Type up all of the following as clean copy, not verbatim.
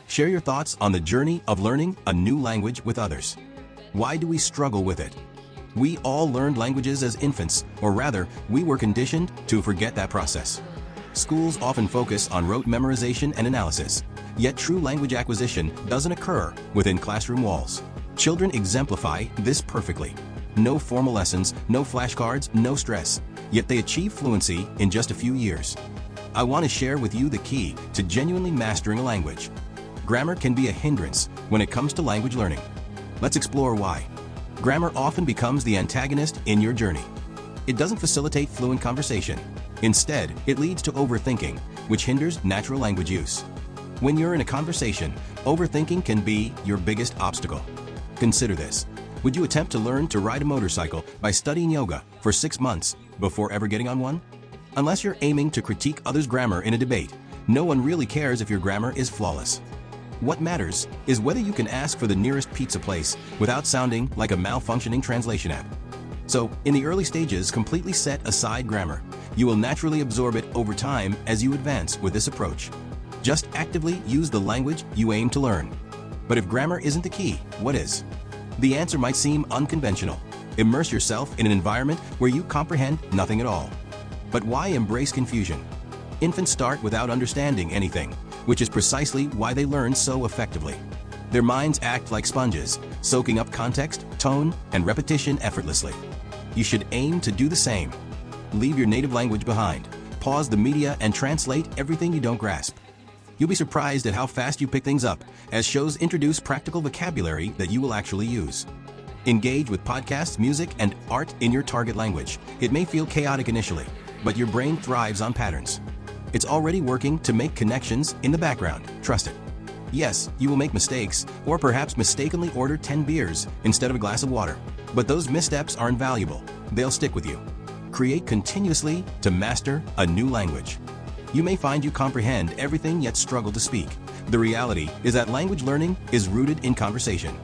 Share your thoughts on the journey of learning a new language with others. Why do we struggle with it? We all learned languages as infants, or rather, we were conditioned to forget that process. Schools often focus on rote memorization and analysis, yet true language acquisition doesn't occur within classroom walls. Children exemplify this perfectly. No formal lessons, no flashcards, no stress, yet they achieve fluency in just a few years. I want to share with you the key to genuinely mastering a language. Grammar can be a hindrance when it comes to language learning. Let's explore why. Grammar often becomes the antagonist in your journey. It doesn't facilitate fluent conversation. Instead, it leads to overthinking, which hinders natural language use. When you're in a conversation, overthinking can be your biggest obstacle. Consider this. Would you attempt to learn to ride a motorcycle by studying yoga for 6 months before ever getting on one? Unless you're aiming to critique others' grammar in a debate, no one really cares if your grammar is flawless. What matters is whether you can ask for the nearest pizza place without sounding like a malfunctioning translation app. So, in the early stages, completely set aside grammar. You will naturally absorb it over time as you advance with this approach. Just actively use the language you aim to learn. But if grammar isn't the key, what is? The answer might seem unconventional. Immerse yourself in an environment where you comprehend nothing at all. But why embrace confusion? Infants start without understanding anything, which is precisely why they learn so effectively. Their minds act like sponges, soaking up context, tone, and repetition effortlessly. You should aim to do the same. Leave your native language behind. Pause the media and translate everything you don't grasp. You'll be surprised at how fast you pick things up, as shows introduce practical vocabulary that you will actually use. Engage with podcasts, music, and art in your target language. It may feel chaotic initially, but your brain thrives on patterns. It's already working to make connections in the background. Trust it. Yes, you will make mistakes, or perhaps mistakenly order 10 beers instead of a glass of water. But those missteps are invaluable. They'll stick with you. Create continuously to master a new language. You may find you comprehend everything yet struggle to speak. The reality is that language learning is rooted in conversation.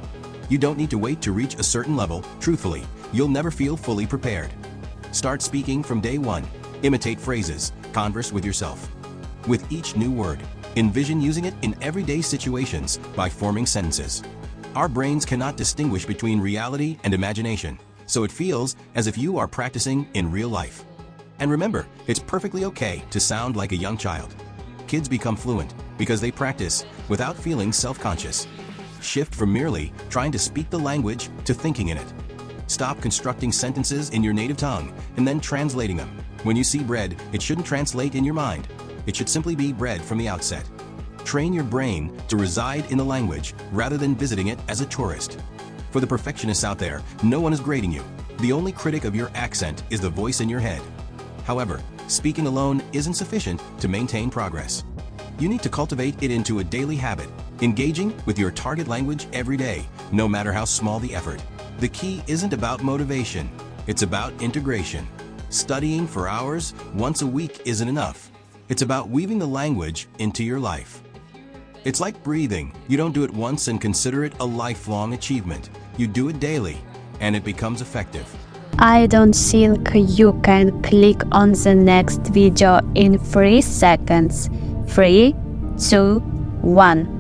You don't need to wait to reach a certain level. Truthfully, you'll never feel fully prepared. Start speaking from day one. Imitate phrases. Converse with yourself. With each new word, envision using it in everyday situations by forming sentences. Our brains cannot distinguish between reality and imagination, so it feels as if you are practicing in real life. And remember, it's perfectly okay to sound like a young child. Kids become fluent because they practice without feeling self-conscious. Shift from merely trying to speak the language to thinking in it. Stop constructing sentences in your native tongue and then translating them. When you see bread, it shouldn't translate in your mind. It should simply be bread from the outset. Train your brain to reside in the language rather than visiting it as a tourist. For the perfectionists out there, no one is grading you. The only critic of your accent is the voice in your head. However, speaking alone isn't sufficient to maintain progress. You need to cultivate it into a daily habit, engaging with your target language every day, no matter how small the effort. The key isn't about motivation, it's about integration. Studying for hours once a week isn't enough. It's about weaving the language into your life. It's like breathing. You don't do it once and consider it a lifelong achievement. You do it daily, and it becomes effective. I don't think you can click on the next video in 3 seconds. 3, 2, 1.